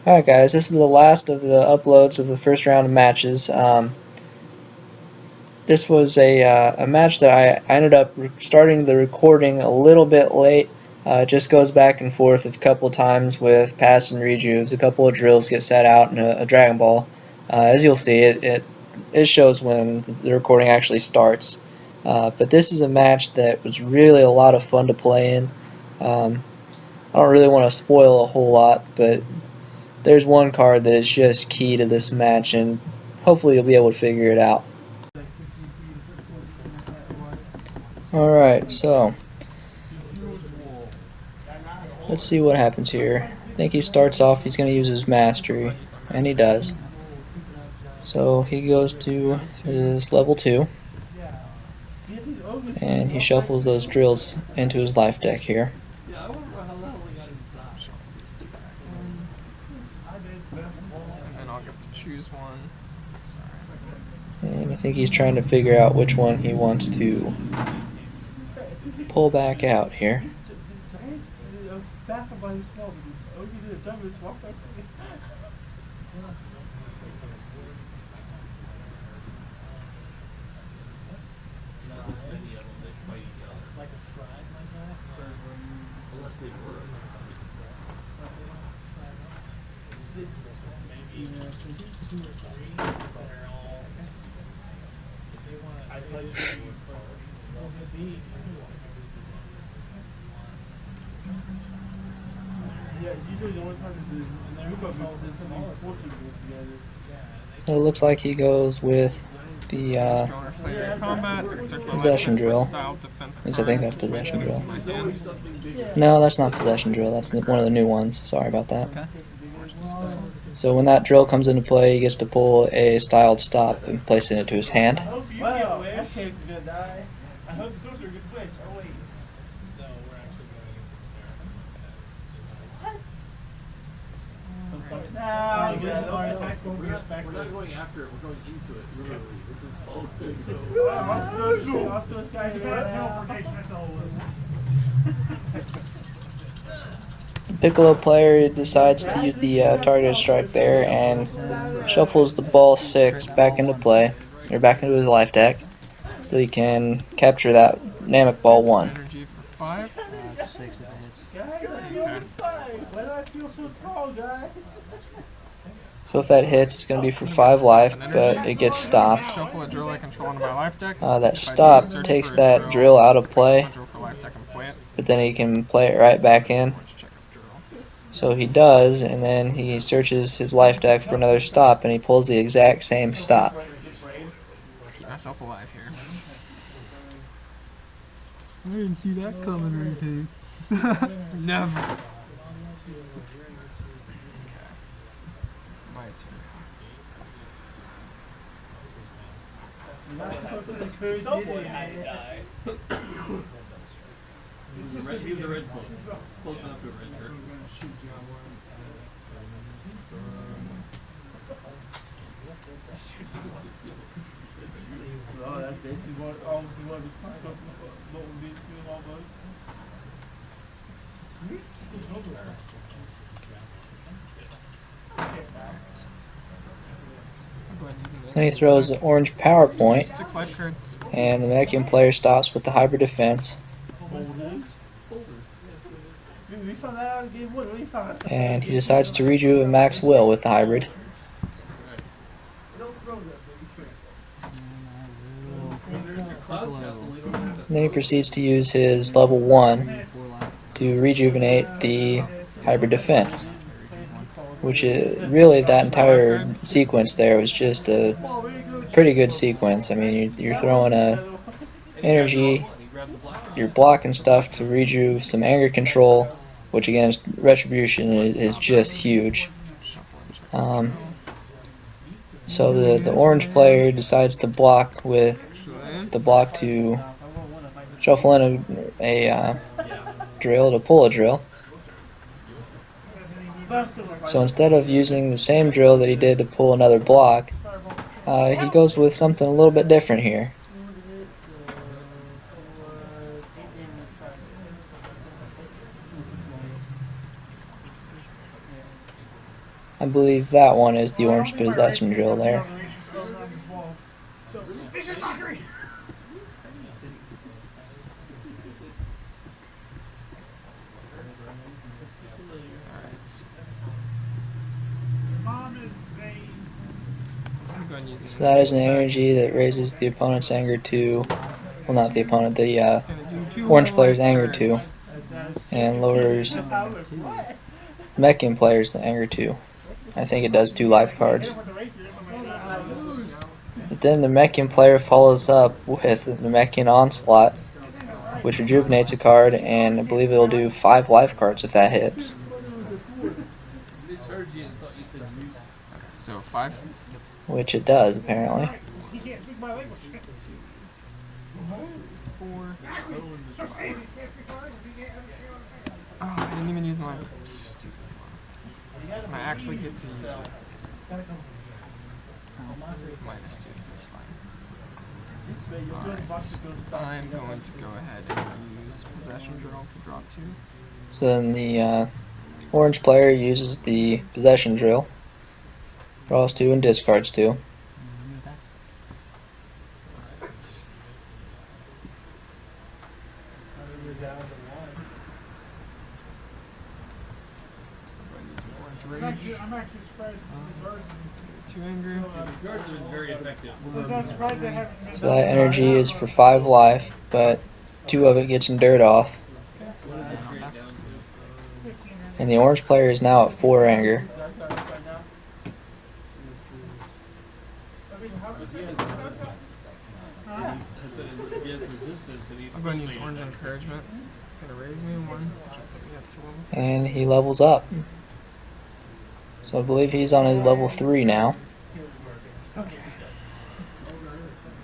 Alright guys, this is the last of the uploads of the first round of matches. This was a match that I ended up starting the recording a little bit late. It just goes back and forth a couple times with pass and rejuves. A couple of drills get set out in a Dragon Ball. As you'll see, it shows when the recording actually starts. But this is a match that was really a lot of fun to play in. I don't really want to spoil a whole lot, but there's one card that is just key to this match, and hopefully you'll be able to figure it out. Alright, so let's see what happens here. I think he starts off, he's going to use his mastery, and he does. So he goes to his level 2, and he shuffles those drills into his life deck here. And I'll get to choose one. And I think he's trying to figure out which one he wants to pull back out here. So it looks like he goes with the possession drill. At least I think that's possession drill. No, that's not possession drill. That's one of the new ones. Sorry about that. So when that drill comes into play, he gets to pull a styled stop and place it into his hand. We're not going after it, we're going into it. The Piccolo player decides to use the targeted strike there and shuffles the ball 6 back into play, or back into his life deck, so he can capture that Namek ball 1. Energy for 5. 6 if it hits. So if that hits, it's going to be for 5 life, but it gets stopped. Shuffle a drill I control into my life deck. That stop takes that drill out of play, but then he can play it right back in. So he does, and then he searches his life deck for another stop, and he pulls the exact same stop. Keep myself alive here. I didn't see that coming, Retake. Never. My Someone had to die. He was a red clone. Close enough to a red shirt. So then he throws an orange power point, 6 life cards. and the Namekian player stops with the hybrid defense. And he decides to redo a max will with the hybrid. Then he proceeds to use his level 1 to rejuvenate the hybrid defense, which is really, that entire sequence there was just a pretty good sequence. I mean, you're throwing energy, you're blocking stuff to rejuve some anger control, which against Retribution is just huge. So the orange player decides to block with the block to shuffle in a drill to pull a drill. So instead of using the same drill that he did to pull another block, he goes with something a little bit different here. I believe that one is the orange possession drill there. So that is an energy that raises the opponent's anger to, well, not the opponent, the orange player's anger to, and lowers Namekian player's anger to. I think it does 2 life cards. But then the Namekian player follows up with the Namekian Onslaught, which rejuvenates a card, and I believe it'll do 5 life cards if that hits. So 5? Which it does, apparently. 4. Oh, I didn't even use my stupid one. I actually get to use it. -2, that's fine. Alright, I'm going to go ahead and use Possession Drill to draw 2. So then the orange player uses the possession drill, draws 2 and discards 2. I'm actually surprised. 2 anger. Guards have been very effective. So that energy is for 5 life, but 2 of it gets endured off. And the orange player is now at 4 anger. I'm going to use Orange Encouragement. It's going to raise me 1, which will put me up to level 4. And he levels up. So I believe he's on his level 3 now. Okay.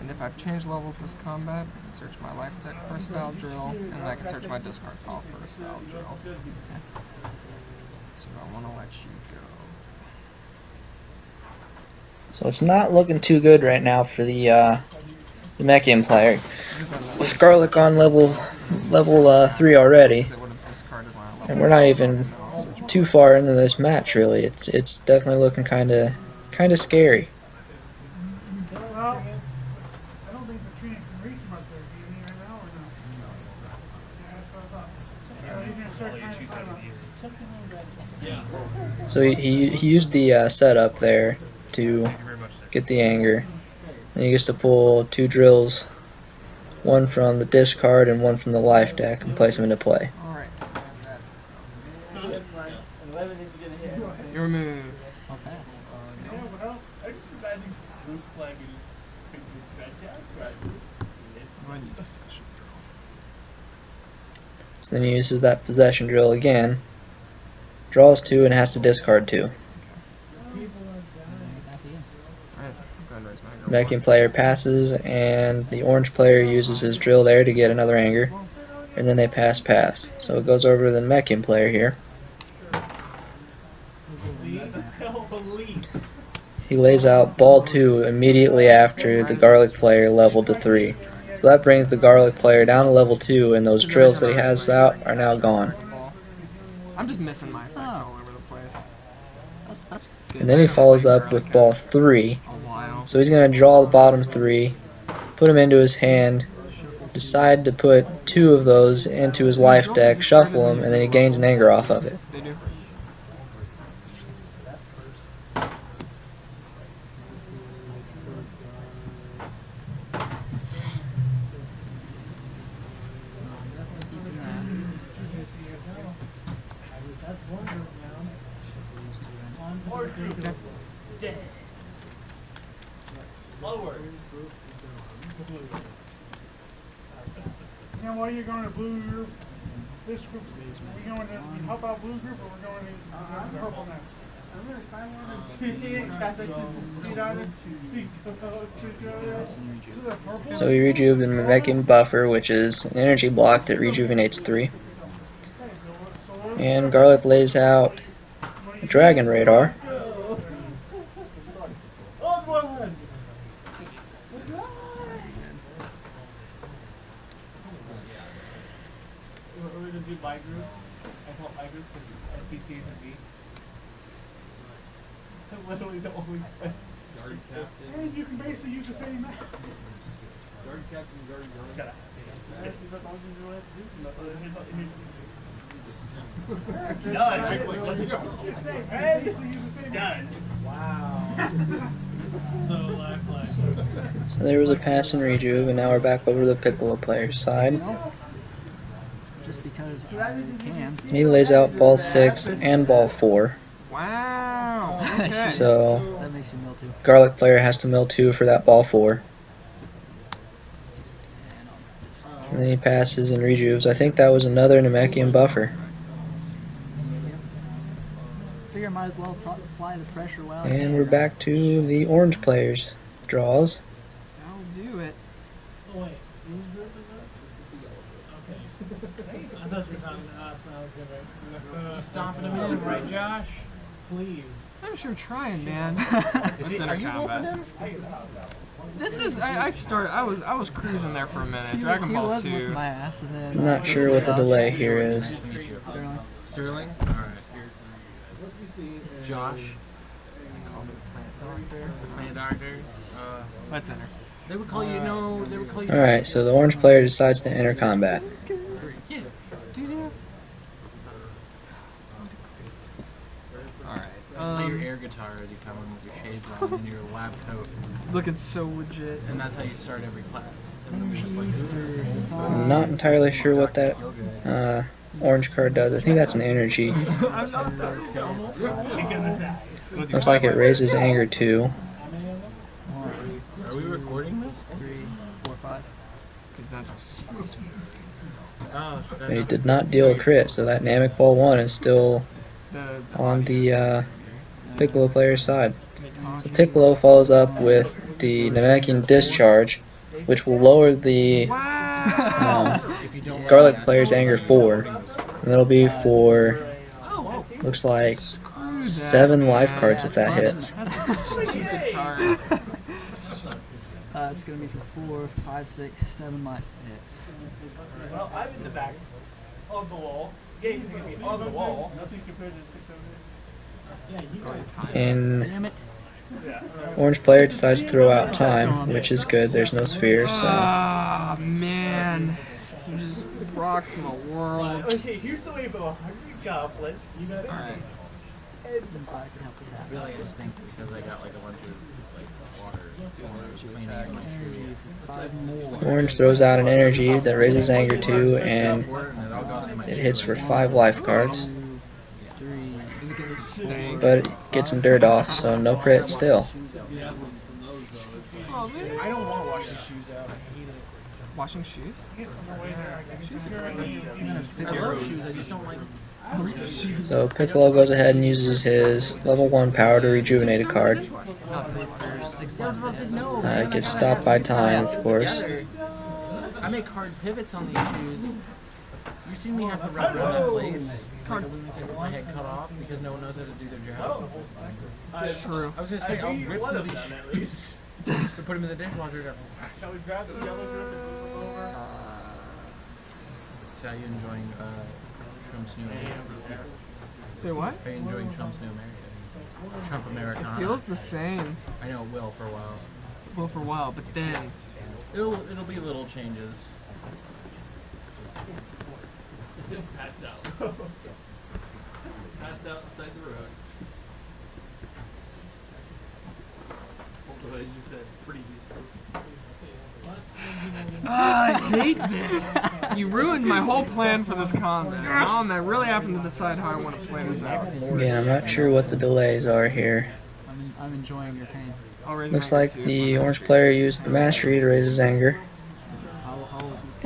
And if I've changed levels this combat, I can search my life deck for a style drill, and I can search my discard pile for a style drill. Okay. So I want to let you go. So it's not looking too good right now for the Namekian player. With Garlic on level 3 already, and we're not even too far into this match really. It's definitely looking kind of scary. Well, I don't think the tree can reach him up there. Do you need right now or not? Yeah, that's what I thought. He's gonna start trying to So he used the setup there to get the anger. Then he gets to pull 2 drills, 1 from the discard and 1 from the life deck, and place them into play. Alright. You're removed. Yeah, well, I just imagine blue flag is I'm going to use Possession Drill. So then he uses that possession drill again, draws 2 and has to discard 2. Namekian player passes, and the orange player uses his drill there to get another anger, and then they pass. So it goes over to the Namekian player here. He lays out ball 2 immediately after the Garlic player leveled to 3. So that brings the Garlic player down to level 2, and those drills that he has out are now gone. I'm just missing my effects all over the place. That's good. And then he follows up with ball 3. So he's going to draw the bottom 3, put them into his hand, decide to put 2 of those into his life deck, shuffle them, and then he gains an anger off of it. They do. Now, while you're going to blue group, this group, are we going to help out blue group, or we're going to purple now? So he rejuvenates the Namekian buffer, which is an energy block that rejuvenates 3. And Garlic lays out a Dragon Radar. We're going to do my group. I help my group because NPCs and me. literally the only play. Guard captain. And you can basically use the same map. Guard captain, guard guard. Done. Done. Wow. So lifelike. So there was a pass and rejuve, and now we're back over to the Piccolo player's side. Just because I can. And he lays out ball 6 and ball 4. Wow. Okay. So That makes you mill too. Garlic player has to mill 2 for that ball 4. And then he passes and rejuves. I think that was another Namekian buffer. Figure I might as well apply the pressure well. And we're back to the orange player's draws. I'll do it. Oh wait, whose group is this? Okay. I thought you were talking to us, and I was gonna stomping him in, right, Josh? Please. I'm sure trying, man. Are you whooping him? This is I was cruising there for a minute. Dragon He Ball was 2. whipping my ass, and then, I'm not sure what the delay here is. Sterling. Sterling? Alright. Josh. The plant doctor. Let's enter. They would call you, they would call you. Alright, so the orange player decides to enter combat. Yeah. Alright. Play your air guitar as you come in with your shades on and your lab coat. Looking so legit. And that's how you start every class. And then we're just like, who is this? I'm not entirely sure what that orange card does. I think that's an energy. Looks like it raises anger 2. Are we recording this? 3, 4, 5. Because that's a serious move. Oh, But he did not deal a crit, so that Namek Ball 1 is still The on the Piccolo player's side. So Piccolo follows up with the Namekian Discharge, which will lower the Garlic player's anger 4. And that'll be for, looks like, 7 life cards if that hits. That's a stupid card. It's going to be for 4, 5, 6, 7 life hits. Well, I'm in the back of the wall. Yeah, he's gonna be on the wall. Nothing compared to 600. And Damn it. orange player decides to throw out time, which is good. There's no sphere, so Ah, man. You just rocked my world. Okay, here's the way of 100 goblins. You guys Alright. I'm glad I can help with that. really, I stink because I got like a bunch of like water. Attack. Energy for 5 more. orange throws out an energy that raises anger 2, and it hits for 5 life cards. 2, 3. Is it gonna stink? But it gets endured off, so no crit still. Oh, man. I don't want to wash these shoes out. I hate it. Washing shoes? Shoes are great. I love shoes, I just don't like. So Piccolo goes ahead and uses his level 1 power to rejuvenate a card. It gets stopped by time, of course. I make hard pivots on these shoes. You see me have to wrap around that lace, like a lunatic with my head cut off because no one knows how to do their job. It's true. I was gonna say I'll rip through these shoes to put them in the dishwasher. Shall we grab the yellow drip and move it over? So, are you enjoying Trump's new America? Say what? Are you enjoying Trump's new America? Trump Americana. It feels the same. I know it will for a while. Well, for a while, but then. It'll be little changes. Passed out. Passed out inside the road. Also, as you said, pretty useful. I hate this. You ruined my whole plan for this combat. Now I'm really having to decide how I want to play this out. Again, I'm not sure what the delays are here. I'm enjoying your pain. I'll raise Looks my like two. the orange player used the mastery to raise his anger. How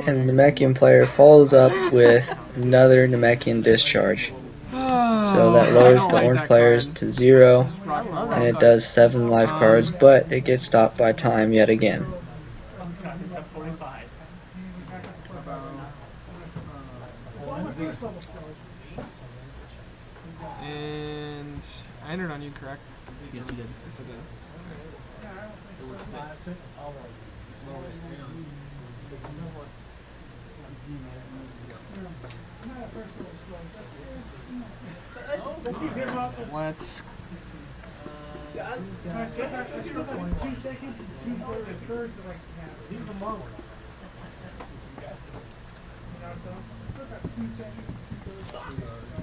And the Namekian player follows up with another Namekian Discharge. So that lowers the orange players to 0, and it does 7 life cards, but it gets stopped by time yet again. And I entered on you, correct? Yes, you did. Yes, I did. Let's I still got 2 seconds and 2/3 that I can have. He's a monk.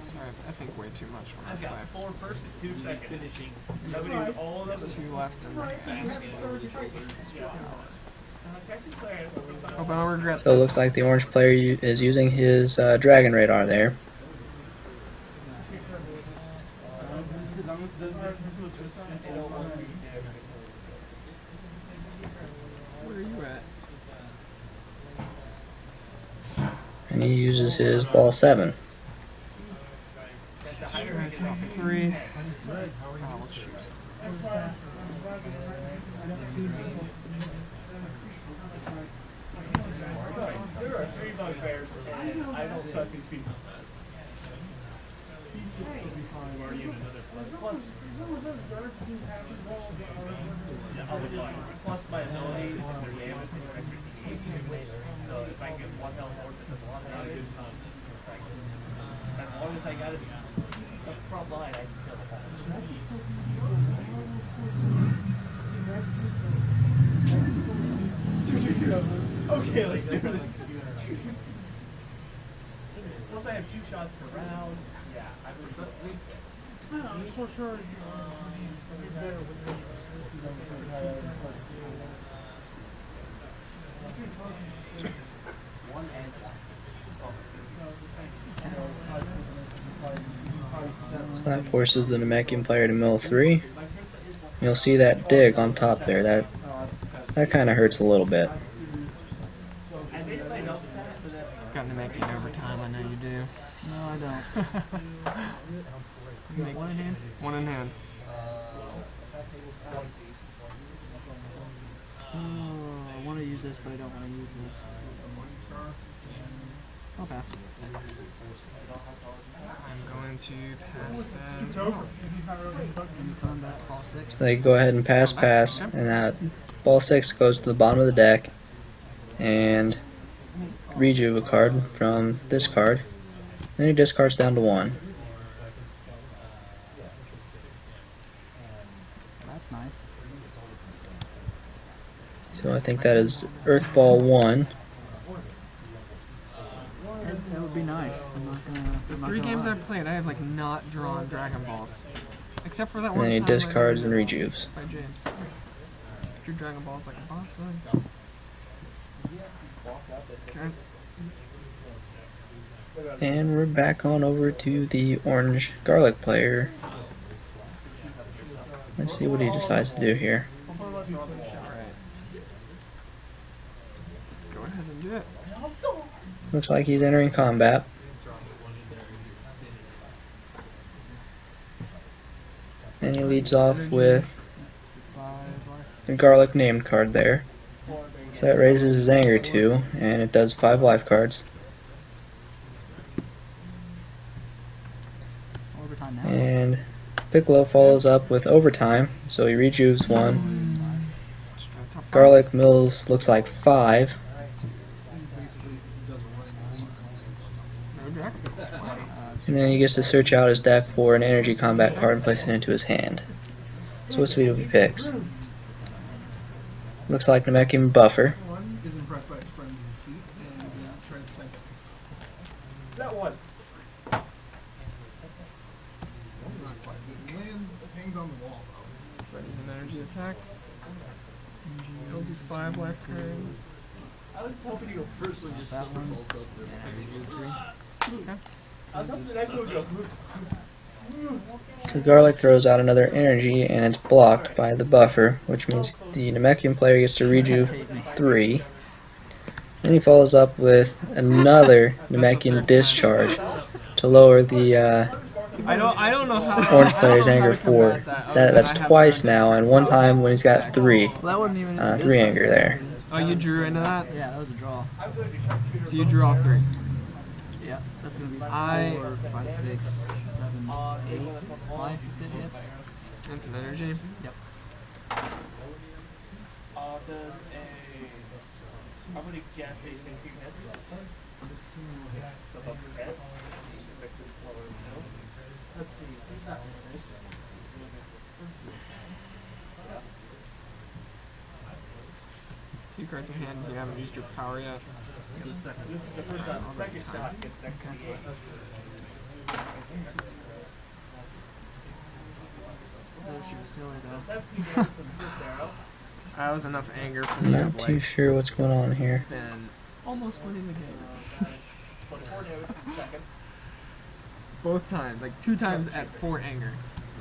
Sorry, I think way too much when I I've got play. 4 first and 2 seconds. Finishing. I'm gonna use all of them. 2 left and Yeah. hope I don't regret So it this. looks like the orange player is using his Dragon Radar there. Where are you at? And he uses his ball 7. Straight top 3. We'll choose. There are 3 bugbears, and I don't trust these people. Plus my ability, their damage, and their extra PH. So if I get 1 health more than 1, not a good time. As long as I got it up front line, I can kill the okay, like literally. Plus I have 2 shots per round. Yeah, I would. I'm so sure you're better with me. So that forces the Namekian player to mill 3. You'll see that dig on top there. That kind of hurts a little bit. Got Namekian overtime, I know you do. No, I don't. You got 1 in hand? 1 in hand. I want to use this, but I don't want to use this. I'll pass. I'm going to pass as well. Any combat, ball 6. So they go ahead and pass, and that ball 6 goes to the bottom of the deck, and rejuve a card from this card. Then he discards down to 1. That's nice. So I think that is Earth Ball 1. That would be nice. I'm not gonna 3 games lie. I've played, I have like not drawn Dragon Balls. Except for that And one then he time I discards and drew rejuves. by James. Drew Dragon Balls like a boss then. Okay. And we're back on over to the orange garlic player. Let's see what he decides to do here. Alright. Let's go ahead and do it. Looks like he's entering combat. And he leads off with the garlic named card there. So that raises his anger 2, and it does 5 life cards. Overtime now. And Piccolo follows up with overtime, so he rejuves 1. Straight top 5. Garlic mills looks like 5. No Dragon Balls. Wow. And then he gets to search out his deck for an energy combat card and place it into his hand. So let's see what he picks. Looks like Namekian Buffer. Is impressed by his friend's feet and tries to think. That one. Not quite. It lands, hangs on the wall though. Ready an energy attack. He'll do 5 life cards. I was hoping to go first with just That something. one. Okay. I was hoping the next one would go. So Garlic throws out another energy and it's blocked by the buffer, which means the Namekian player gets to rejuve 3. Then he follows up with another Namekian discharge to lower the I don't know how orange I player's don't know how anger to 4. combat that, other than That's I have twice my now, and one time when he's got 3. Well, that wasn't even 3 anger there. Oh, you drew into that? Yeah, that was a draw. So you drew all 3. Yeah, that's gonna be 4, I- 5, 6, 7, 8 life if it hits. And some energy. Yep. Does a. I'm gonna guess a 16 hits. The buffer hit. Let's see. 2 cards in hand. You haven't used your power yet. This is the first time. Second shot gets that 28. That was enough anger for me. Not too sure what's going on here. Then almost winning the game. 24 damage in the second. Both times, like 2 times at 4 anger.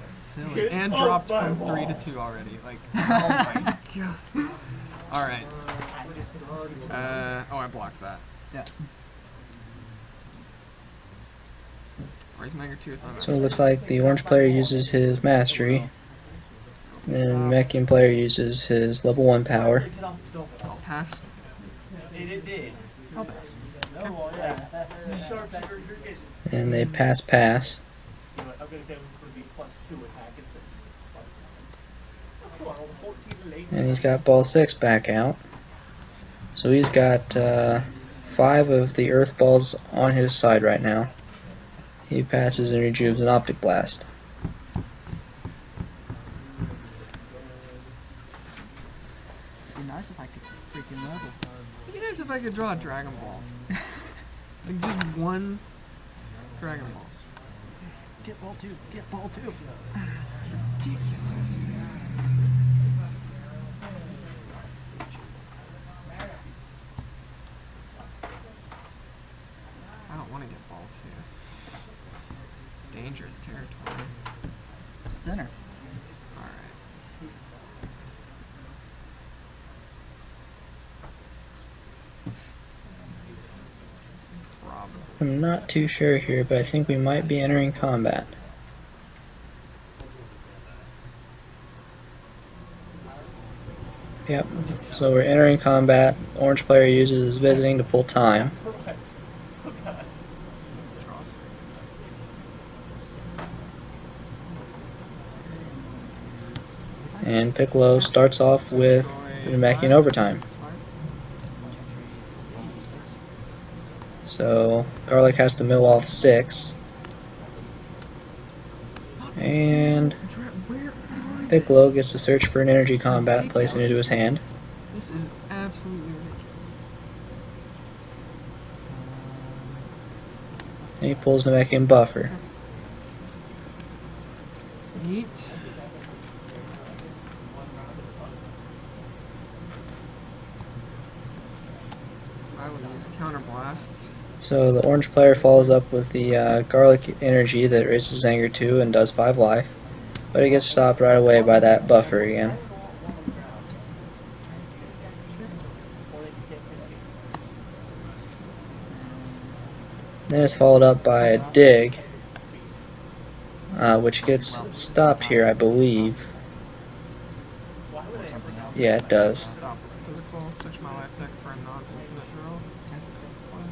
That's silly. And Oh, dropped my from 3 to balls. 2 already. Like, oh my god. Alright. Oh, I blocked that. Yeah. Where's my anger 2 if I'm So it looks like the orange player uses his mastery, and Namekian player uses his level 1 power. I'll pass. It did. I'll pass. Oh, yeah. Sharp, you're getting. And they pass. I'm going to give him for the +2 attack instead of +9. Come on, roll 14 late. And he's got ball 6 back out. So he's got 5 of the earth balls on his side right now. He passes and rejuves an Optic Blast. It'd be nice if I could freaking level. It'd be nice if I could draw a Dragon Ball. Like just one Dragon Ball. Get ball 2. Get ball 2. Ridiculous. I don't want to get ball 2. It's dangerous territory. Center. Alright. Probably. I'm not too sure here, but I think we might be entering combat. Yep, so we're entering combat. Orange player uses his visiting to pull time. And Piccolo starts off with the Namekian overtime. So Garlic has to mill off 6. And Piccolo gets to search for an energy combat and place it into his hand. This is absolutely ridiculous. And he pulls Namekian Buffer. Neat. I would use a counter blast. So the orange player follows up with the Garlic energy that raises his anger 2 and does 5 life. But he gets stopped right away by that buffer again. Then it's followed up by a dig, which gets stopped here, I believe. Yeah, it does. Stop physical. Search my life deck for a non-infinite drill. Cast discipline.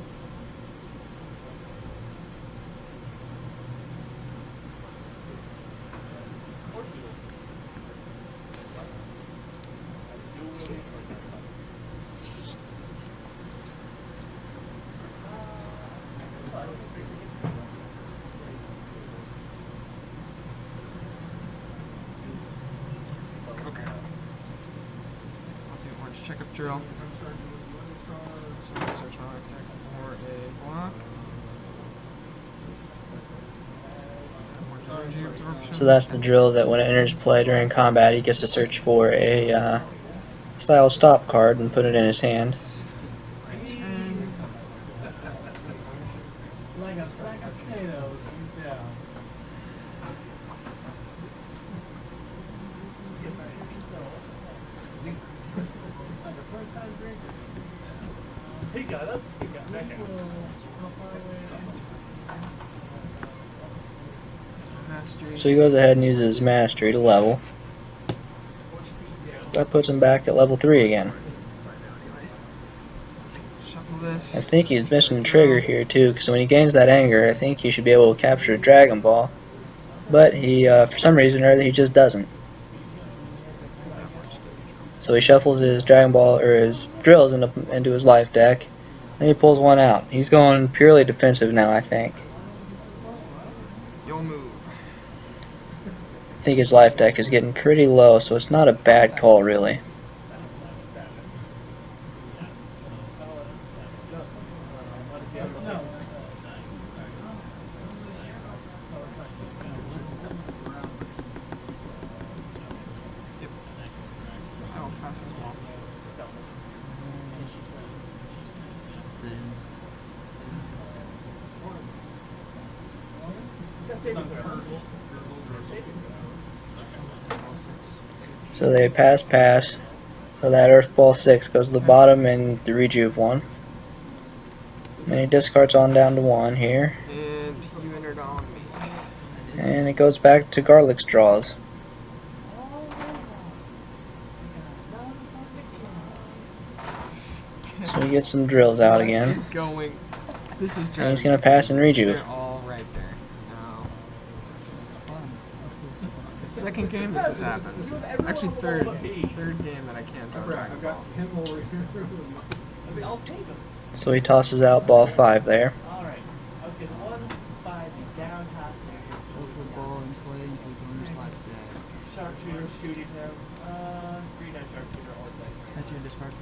Okay. I'll do orange checkup drill. So I'll search my life deck for a block. Orange energy absorption. So that's the drill that when it enters play during combat, he gets to search for a style stop card and put it in his hand. 10. Like a sack of potatoes. Yeah. Like a first time drinker. He got up. He got back out. Mastery. So he goes ahead and uses his mastery to level. That puts him back at level 3 again. Shuffle this. I think he's missing a trigger here too, because when he gains that anger, I think he should be able to capture a Dragon Ball. But he, for some reason or other, he just doesn't. So he shuffles his Dragon Ball, or his drills into his life deck, and he pulls one out. He's going purely defensive now, I think. You'll move. I think his life deck is getting pretty low, so it's not a bad call, really. So they pass. So that Earth Ball 6 goes to the bottom and the Rejuve 1. Then he discards on down to 1 here. And you entered on me. And it goes back to Garlic's draws. So he gets some drills out again. He's going. This is And he's going to pass and Rejuve. They're all right there. No. The second game this has happened. Actually, third game that I can't draw Dragon Balls. So he tosses out ball 5 there. Alright. Okay, 1-5 down top here. Social ball in play until he joins left deck. Sharpshooter shooting him. Green eye sharpshooter all day. That's your discard.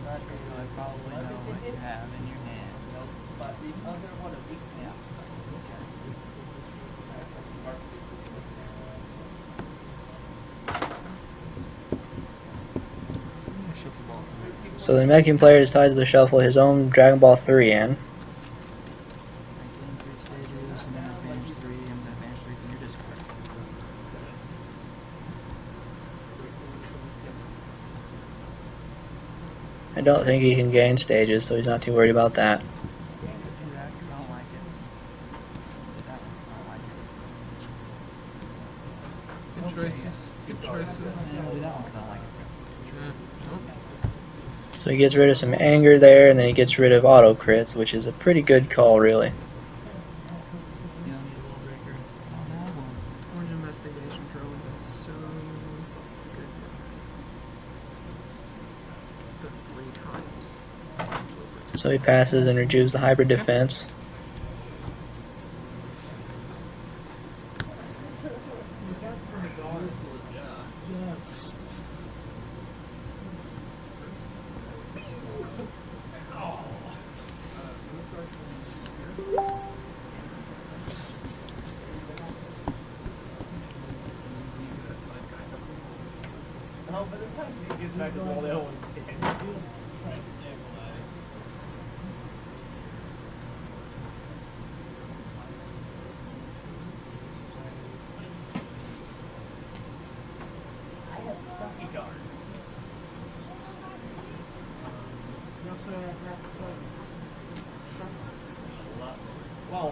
That is So I probably know what you have in your hand. Nope. But the other one, a weak yeah. Shuffle ball. So the Namekian player decides to shuffle his own Dragon Ball 3 in. I gain 3 stages and then advance 3. I'm going to advance 3 from your discard. I don't think he can gain stages, so he's not too worried about that. Do that because I don't like it. That one, I don't like it. Good choices. Good choices. And I'll do that one because I don't like it. So he gets rid of some anger there, and then he gets rid of auto crits, which is a pretty good call, really. You don't need a little breaker on that one. Orange investigation drone. That's so good. The 3 times. So he passes and rejuves the hybrid defense. Oh, by the time he gets back to the wall, they don't want to well,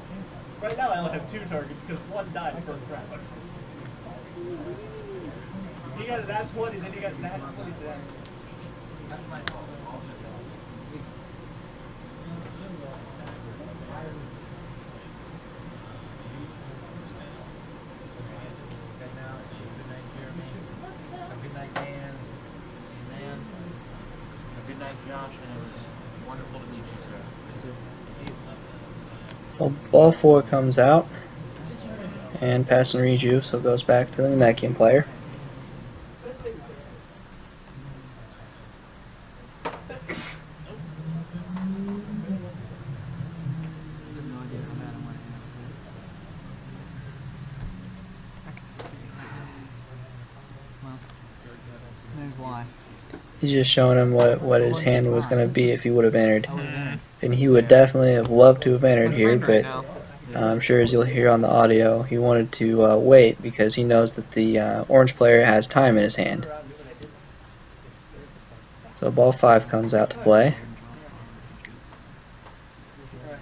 right now I only have 2 targets because one died first round. You got that 20, then you got that 20 to that. That's my fault. Good night, Dan. Man. Good night, Josh, and it was wonderful to meet you, sir. So ball 4 comes out, and pass and rejuve, so it goes back to the Namekian player. There's why. He's just showing him what his hand was going to be if he would have entered. I would have entered. And he would definitely have loved to have entered here, but Right I'm sure as you'll hear on the audio, he wanted to wait because he knows that the orange player has time in his hand. So ball 5 comes out to play.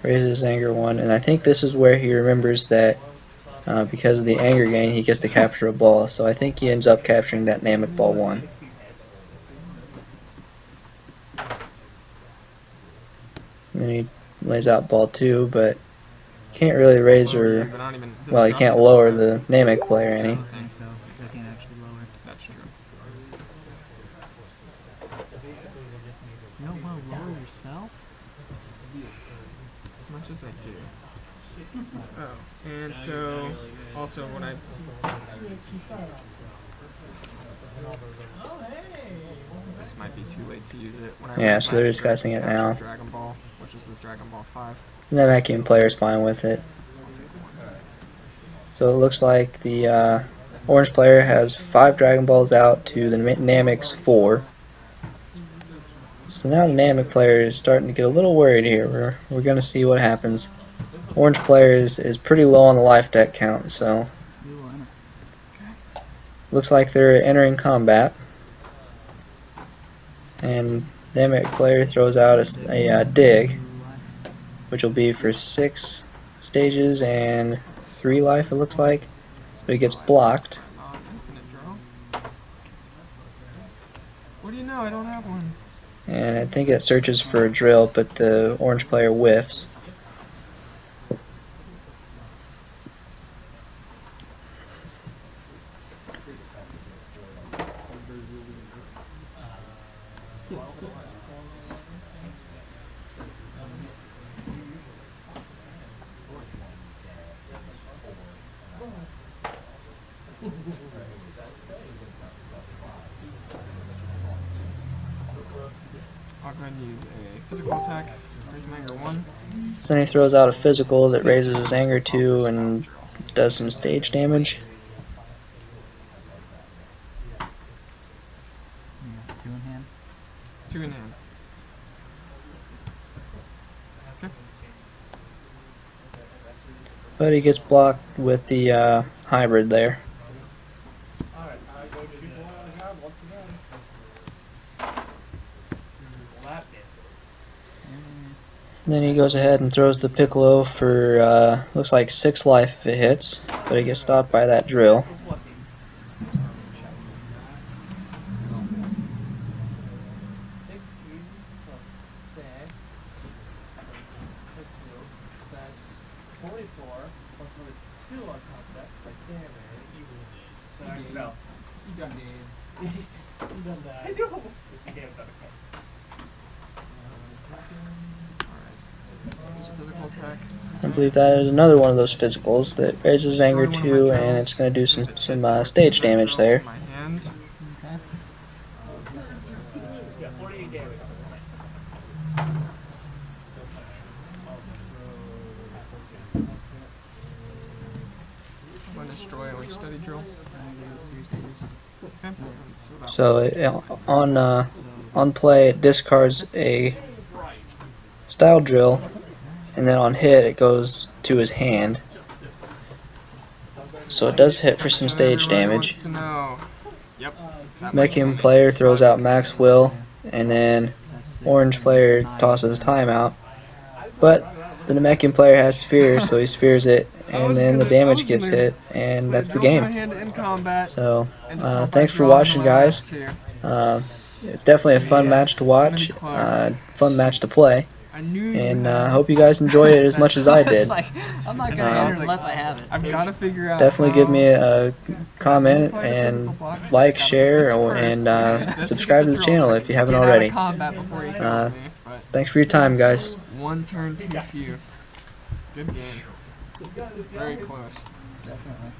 Raises anger 1, and I think this is where he remembers that because of the anger gain, he gets to capture a ball. So I think he ends up capturing that Namek ball 1. And then he lays out ball 2, but can't really raise or, well, he can't lower the Namek player any. I don't think so, because I can't actually lower it. That's true. You don't want to lower yourself? As much as I do. Oh, and so also when I this might be too late to use it. When I Yeah, raise so they're my discussing it now. Dragon Ball, which is the Dragon Ball 5. The Namekian player's fine with it. I'll take 1. So it looks like the orange player has 5 Dragon Balls out to the Namek's 4. So now the Namek player is starting to get a little worried here. We're going to see what happens. Orange player is pretty low on the life deck count, so looks like they're entering combat. And Namek player throws out a dig, which will be for 6 stages and 3 life, it looks like, but it gets blocked. Infinite draw. What do you know? I don't have one. And I think it searches for a drill, but the orange player whiffs. I'll go ahead and use a physical attack. Raise my anger 1. So then he throws out a physical that raises his anger 2 and does some stage damage. Yeah, 2 in hand. 2 in hand. Okay. But he gets blocked with the hybrid there. Alright, I go to shoot one on the ground once again. Well, that did. And then he goes ahead and throws the Piccolo for, looks like 6 life if it hits, but it gets stopped by that drill. I know. Use a physical attack. I believe that is another one of those physicals that raises anger 2, and it's going to do some stage damage there. My hand. Okay. Yeah, 48 damage. I'm going to destroy a steady drill. Okay. So on play it discards a style drill, and then on hit it goes to his hand. So it does hit for some stage damage. Yep. Namekian player throws out max will, and then orange player tosses timeout. But the Namekian player has spheres, so he spheres it, and then the damage gets hit, and that's the game. So thanks for watching, guys. It's definitely a fun match to watch, fun match to play, and I hope you guys enjoyed it as much as I did. I'm not gonna enter unless I have it. I've got to figure out. Definitely give me a comment and like, share, and subscribe to the channel if you haven't already. Thanks for your time, guys. One turn too few. Good game. Very close. Definitely.